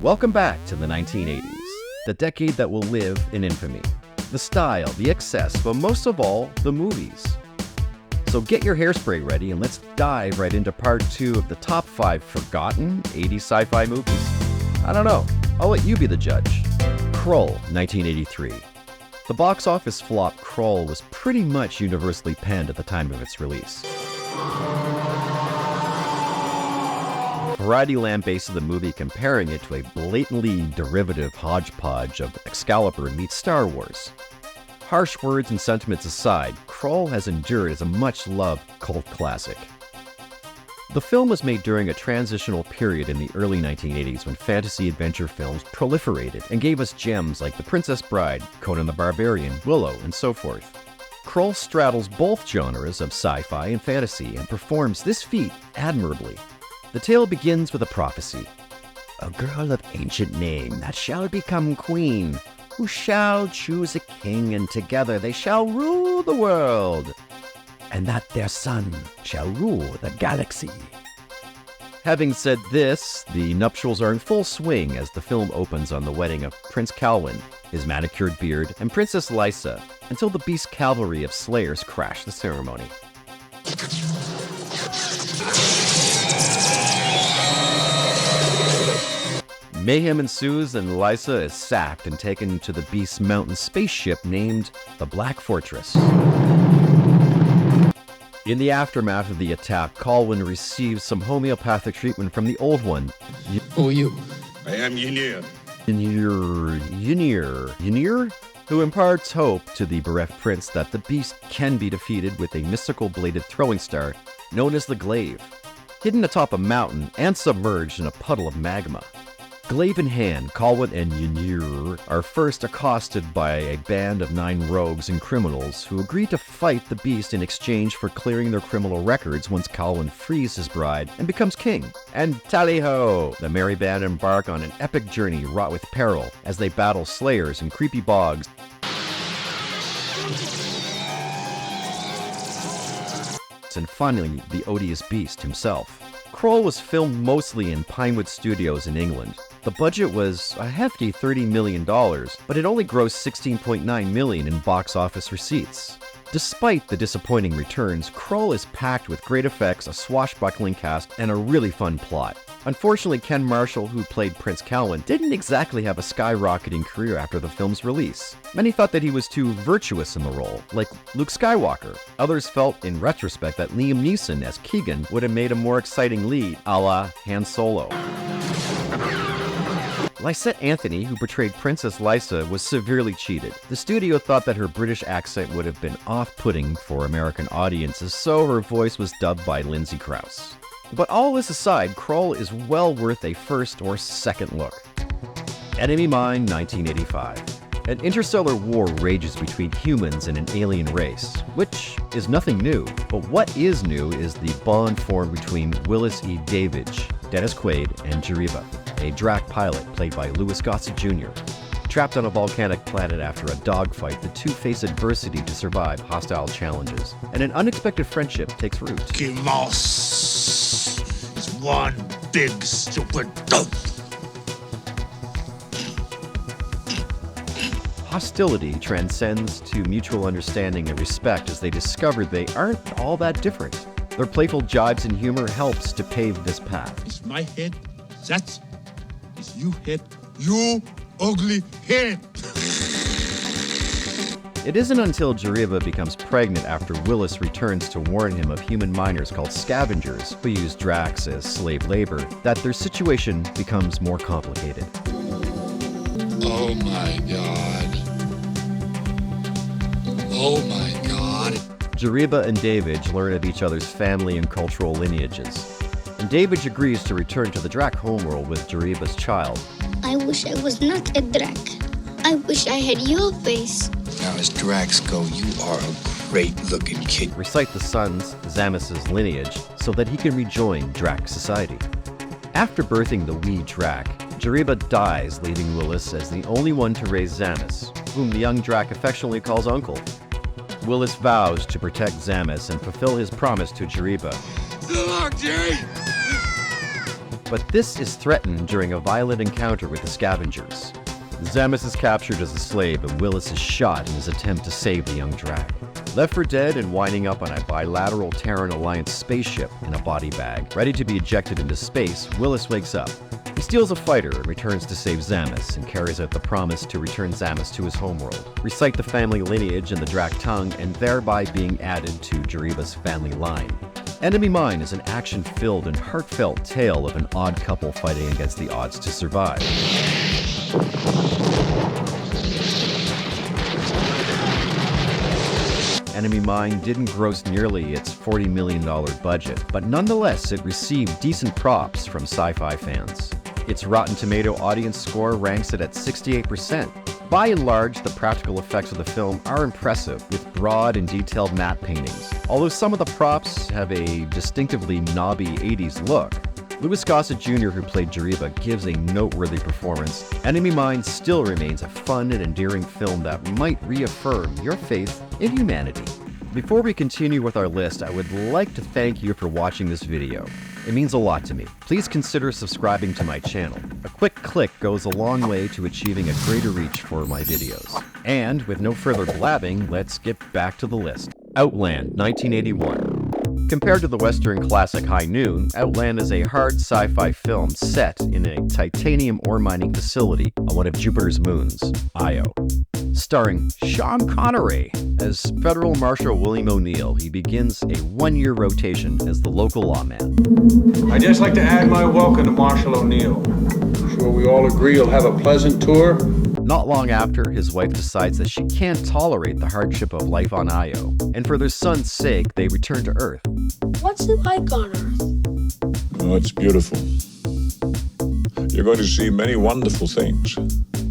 Welcome back to the 1980s, the decade that will live in infamy. The style, the excess, but most of all, the movies. So get your hairspray ready and let's dive right into part 2 of the top 5 forgotten 80s sci-fi movies. I don't know, I'll let you be the judge. Krull, 1983. The box office flop Krull was pretty much universally panned at the time of its release. Variety lambasted the movie, comparing it to a blatantly derivative hodgepodge of Excalibur meets Star Wars. Harsh words and sentiments aside, Krull has endured as a much-loved cult classic. The film was made during a transitional period in the early 1980s when fantasy adventure films proliferated and gave us gems like The Princess Bride, Conan the Barbarian, Willow, and so forth. Krull straddles both genres of sci-fi and fantasy and performs this feat admirably. The tale begins with a prophecy. A girl of ancient name that shall become queen, who shall choose a king, and together they shall rule the world, and that their son shall rule the galaxy. Having said this, the nuptials are in full swing as the film opens on the wedding of Prince Calwyn, his manicured beard, and Princess Lysa, until the beast cavalry of slayers crash the ceremony. Mayhem ensues and Lysa is sacked and taken to the Beast's mountain spaceship named the Black Fortress. In the aftermath of the attack, Calwyn receives some homeopathic treatment from the Old One. Who are you? I am Ynir. Ynir, who imparts hope to the bereft prince that the Beast can be defeated with a mystical bladed throwing star known as the Glaive, hidden atop a mountain and submerged in a puddle of magma. Glaive in hand, Calwyn and Ynir are first accosted by a band of 9 rogues and criminals who agree to fight the Beast in exchange for clearing their criminal records once Calwyn frees his bride and becomes king. And tally-ho! The merry band embark on an epic journey wrought with peril as they battle slayers and creepy bogs. And finally, the odious Beast himself. Krull was filmed mostly in Pinewood Studios in England. The budget was a hefty $30 million, but it only grossed $16.9 million in box office receipts. Despite the disappointing returns, Krull is packed with great effects, a swashbuckling cast, and a really fun plot. Unfortunately, Ken Marshall, who played Prince Calwyn, didn't exactly have a skyrocketing career after the film's release. Many thought that he was too virtuous in the role, like Luke Skywalker. Others felt, in retrospect, that Liam Neeson as Keegan would have made a more exciting lead, a la Han Solo. Lysette Anthony, who portrayed Princess Lysa, was severely cheated. The studio thought that her British accent would have been off-putting for American audiences, so her voice was dubbed by Lindsay Krause. But all this aside, Krull is well worth a first or second look. Enemy Mine, 1985. An interstellar war rages between humans and an alien race, which is nothing new. But what is new is the bond formed between Willis E. Davidge, Dennis Quaid, and Jariba, a Drac pilot played by Louis Gossett Jr. Trapped on a volcanic planet after a dogfight, the two face adversity to survive hostile challenges, and an unexpected friendship takes root. Mouse is one big stupid dump. Hostility transcends to mutual understanding and respect as they discover they aren't all that different. Their playful jibes and humor helps to pave this path. Is my head that? Is you head? You ugly head! It isn't until Jariba becomes pregnant after Willis returns to warn him of human miners called scavengers, who use Dracs as slave labor, that their situation becomes more complicated. Oh my god. Oh my god. Jariba and Davidge learn of each other's family and cultural lineages, and Davidge agrees to return to the Drac homeworld with Jariba's child. I wish I was not a Drac. I wish I had your face. Now as Dracs go, you are a great-looking kid. Recite the son's, Zamus's lineage, so that he can rejoin Drac society. After birthing the wee Drac, Jariba dies, leaving Willis as the only one to raise Zamus, whom the young Drac affectionately calls Uncle. Willis vows to protect Zamus and fulfill his promise to Jariba. So long, Jerry! but this is threatened during a violent encounter with the scavengers. Zamus is captured as a slave and Willis is shot in his attempt to save the young Drac. Left for dead and winding up on a bilateral Terran Alliance spaceship in a body bag, ready to be ejected into space, Willis wakes up. He steals a fighter and returns to save Zamus and carries out the promise to return Zamus to his homeworld, recite the family lineage in the Drac tongue, and thereby being added to Jariba's family line. Enemy Mine is an action-filled and heartfelt tale of an odd couple fighting against the odds to survive. Enemy Mine didn't gross nearly its $40 million budget, but nonetheless it received decent props from sci-fi fans. Its Rotten Tomato audience score ranks it at 68%. By and large, the practical effects of the film are impressive, with broad and detailed matte paintings. Although some of the props have a distinctively knobby 80s look, Louis Gossett Jr., who played Jariba, gives a noteworthy performance. Enemy Mine still remains a fun and endearing film that might reaffirm your faith in humanity. Before we continue with our list, I would like to thank you for watching this video. It means a lot to me. Please consider subscribing to my channel. A quick click goes a long way to achieving a greater reach for my videos. And with no further blabbing, let's get back to the list. Outland, 1981. Compared to the Western classic High Noon, Outland is a hard sci-fi film set in a titanium ore mining facility on one of Jupiter's moons, Io. Starring Sean Connery as Federal Marshal William O'Neill, he begins a one-year rotation as the local lawman. I'd just like to add my welcome to Marshal O'Neill. I'm sure we all agree you'll have a pleasant tour. Not long after, his wife decides that she can't tolerate the hardship of life on Io, and for their son's sake, they return to Earth. What's it like on Earth? Oh, it's beautiful. You're going to see many wonderful things.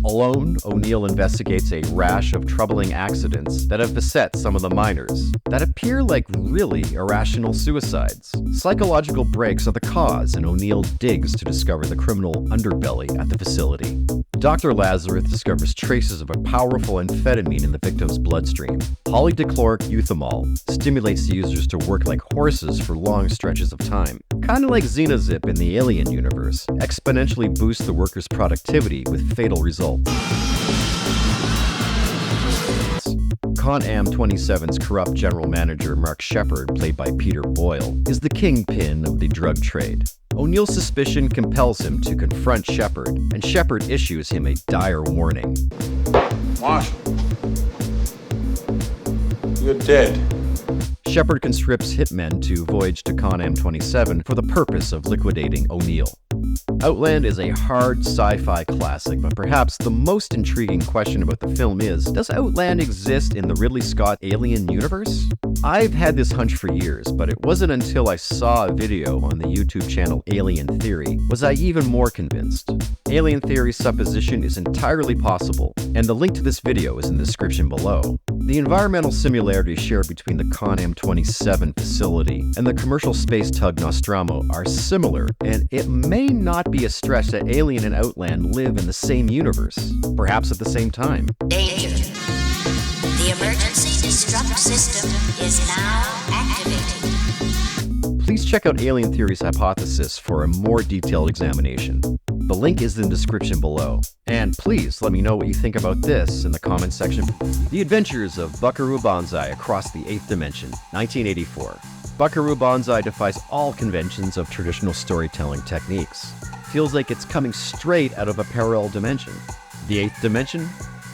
Alone, O'Neill investigates a rash of troubling accidents that have beset some of the miners that appear like really irrational suicides. Psychological breaks are the cause, and O'Neill digs to discover the criminal underbelly at the facility. Dr. Lazarus discovers traces of a powerful amphetamine in the victim's bloodstream. Polydichloric euthymol stimulates the users to work like horses for long stretches of time. Kind of like Xenozip in the Alien universe, exponentially boosts the workers' productivity with fatal results. Con-Am 27's corrupt general manager Mark Shepard, played by Peter Boyle, is the kingpin of the drug trade. O'Neill's suspicion compels him to confront Shepard, and Shepard issues him a dire warning. Marshal, you're dead. Shepard conscripts hitmen to voyage to Con-Am 27 for the purpose of liquidating O'Neill. Outland is a hard sci-fi classic, but perhaps the most intriguing question about the film is, does Outland exist in the Ridley Scott Alien universe? I've had this hunch for years, but it wasn't until I saw a video on the YouTube channel Alien Theory was I even more convinced. Alien Theory's supposition is entirely possible, and the link to this video is in the description below. The environmental similarities shared between the Con-Am 27 facility and the commercial space tug Nostromo are similar, and it may not be a stretch that Alien and Outland live in the same universe, perhaps at the same time. Danger. The emergency destruct system is now activated. Please check out Alien Theory's hypothesis for a more detailed examination. The link is in the description below. And please let me know what you think about this in the comments section. The Adventures of Buckaroo Banzai Across the 8th Dimension, 1984. Buckaroo Banzai defies all conventions of traditional storytelling techniques. Feels like it's coming straight out of a parallel dimension. The 8th Dimension?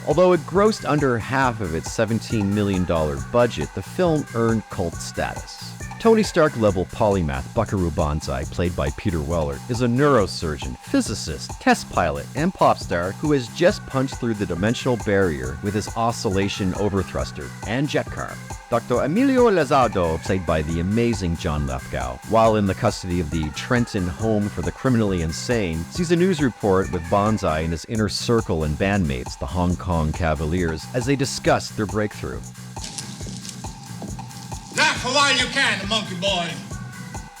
Although it grossed under half of its $17 million budget, the film earned cult status. Tony Stark-level polymath Buckaroo Banzai, played by Peter Weller, is a neurosurgeon, physicist, test pilot, and pop star who has just punched through the dimensional barrier with his oscillation overthruster and jet car. Dr. Emilio Lozado, played by the amazing John Lithgow, while in the custody of the Trenton Home for the Criminally Insane, sees a news report with Banzai and his inner circle and bandmates, the Hong Kong Cavaliers, as they discuss their breakthrough. Laugh a while you can, monkey boy.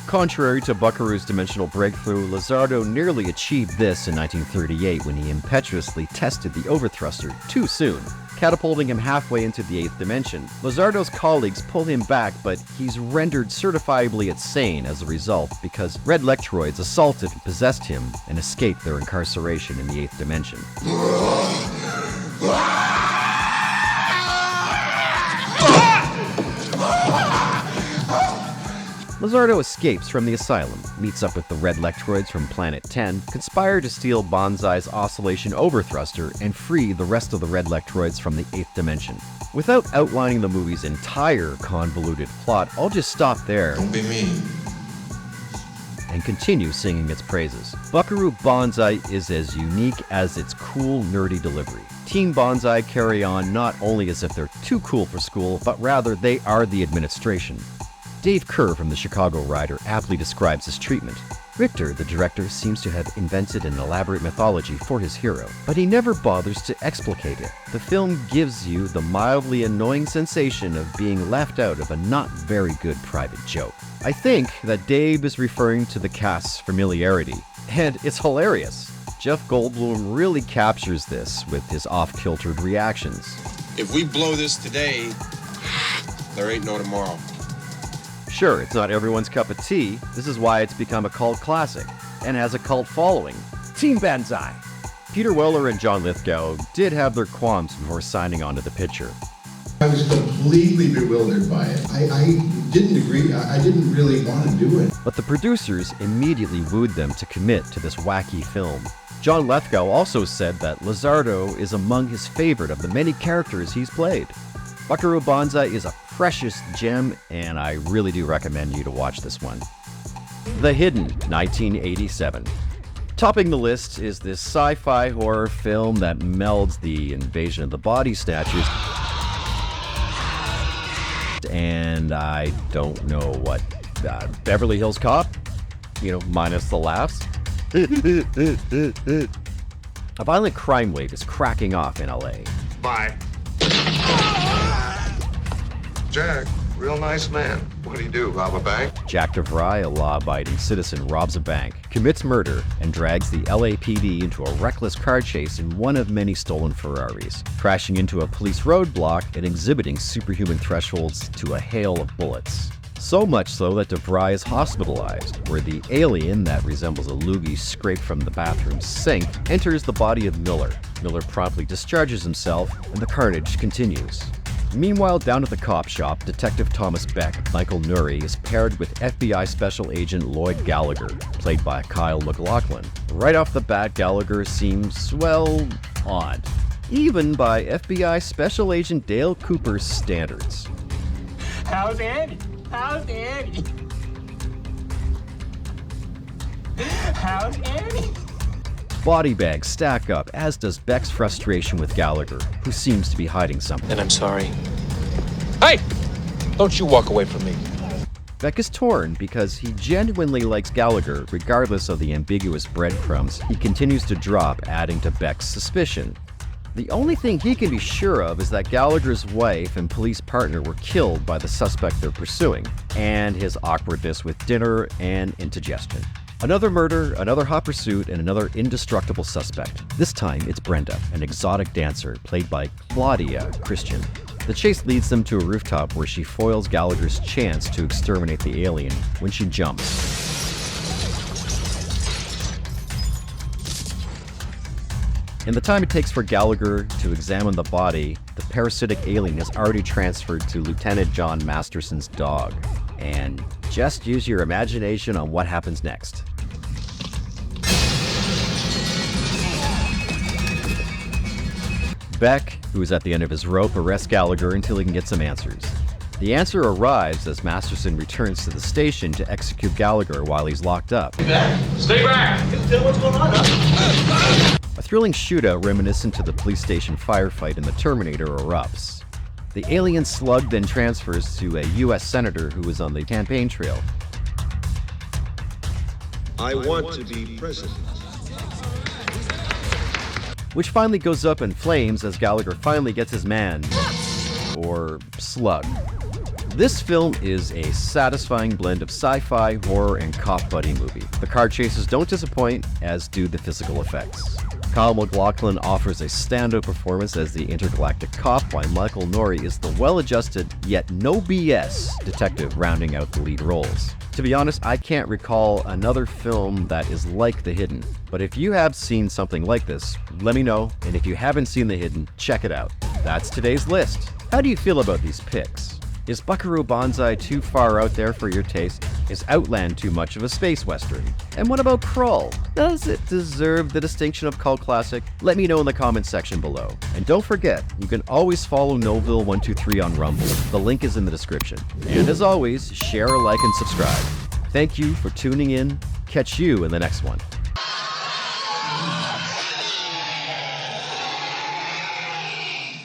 Contrary to Buckaroo's dimensional breakthrough, Lizardo nearly achieved this in 1938 when he impetuously tested the overthruster too soon. catapulting him halfway into the 8th dimension. Lizardo's colleagues pull him back, but he's rendered certifiably insane as a result because red lectroids assaulted and possessed him and escaped their incarceration in the 8th dimension. Lizardo escapes from the asylum, meets up with the red lectroids from Planet 10, conspire to steal Banzai's oscillation overthruster, and free the rest of the red lectroids from the 8th dimension. Without outlining the movie's entire convoluted plot, I'll just stop there. Don't be mean. And continue singing its praises. Buckaroo Banzai is as unique as its cool, nerdy delivery. Team Banzai carry on not only as if they're too cool for school, but rather they are the administration. Dave Kerr from the Chicago Rider aptly describes his treatment. Richter, the director, seems to have invented an elaborate mythology for his hero, but he never bothers to explicate it. The film gives you the mildly annoying sensation of being left out of a not very good private joke. I think that Dave is referring to the cast's familiarity, and it's hilarious. Jeff Goldblum really captures this with his off-kiltered reactions. If we blow this today, there ain't no tomorrow. Sure, it's not everyone's cup of tea. This is why it's become a cult classic and has a cult following. Team Banzai! Peter Weller and John Lithgow did have their qualms before signing on to the picture. I was completely bewildered by it. I didn't agree. I didn't really want to do it. But the producers immediately wooed them to commit to this wacky film. John Lithgow also said that Lizardo is among his favorite of the many characters he's played. Buckaroo Banzai is a precious gem, and I really do recommend you to watch this one. The Hidden, 1987. Topping the list is this sci-fi horror film that melds the invasion of the body snatchers and I don't know what, Beverly Hills Cop? Minus the laughs. A violent crime wave is cracking off in LA. Bye. Jack, real nice man. What do you do, rob a bank? Jack DeVry, a law-abiding citizen, robs a bank, commits murder, and drags the LAPD into a reckless car chase in one of many stolen Ferraris, crashing into a police roadblock and exhibiting superhuman thresholds to a hail of bullets. So much so that DeVry is hospitalized, where the alien that resembles a loogie scraped from the bathroom sink enters the body of Miller. Miller promptly discharges himself, and the carnage continues. Meanwhile, down at the cop shop, Detective Thomas Beck, Michael Nuri, is paired with FBI Special Agent Lloyd Gallagher, played by Kyle MacLachlan. Right off the bat, Gallagher seems, odd. Even by FBI Special Agent Dale Cooper's standards. How's Annie? How's Annie? How's Annie? Body bags stack up, as does Beck's frustration with Gallagher, who seems to be hiding something. And I'm sorry. Hey! Don't you walk away from me. Beck is torn because he genuinely likes Gallagher, regardless of the ambiguous breadcrumbs he continues to drop, adding to Beck's suspicion. The only thing he can be sure of is that Gallagher's wife and police partner were killed by the suspect they're pursuing, and his awkwardness with dinner and indigestion. Another murder, another hot pursuit, and another indestructible suspect. This time, it's Brenda, an exotic dancer, played by Claudia Christian. The chase leads them to a rooftop where she foils Gallagher's chance to exterminate the alien when she jumps. In the time it takes for Gallagher to examine the body, the parasitic alien is already transferred to Lieutenant John Masterson's dog. And just use your imagination on what happens next. Beck, who is at the end of his rope, arrests Gallagher until he can get some answers. The answer arrives as Masterson returns to the station to execute Gallagher while he's locked up. Stay back! What's going on? A thrilling shootout reminiscent to the police station firefight in The Terminator erupts. The alien slug then transfers to a U.S. senator who is on the campaign trail. I want to be president. Which finally goes up in flames as Gallagher finally gets his man. Or slug. This film is a satisfying blend of sci-fi, horror, and cop buddy movie. The car chases don't disappoint, as do the physical effects. Kyle MacLachlan offers a standout performance as the intergalactic cop, while Michael Nouri is the well-adjusted, yet no BS detective rounding out the lead roles. To be honest, I can't recall another film that is like The Hidden, but if you have seen something like this, let me know, and if you haven't seen The Hidden, check it out. That's today's list. How do you feel about these picks? Is Buckaroo Banzai too far out there for your taste? Is Outland too much of a space western? And what about Krull? Does it deserve the distinction of cult classic? Let me know in the comments section below. And don't forget, you can always follow Noville123 on Rumble. The link is in the description. And as always, share, like, and subscribe. Thank you for tuning in. Catch you in the next one.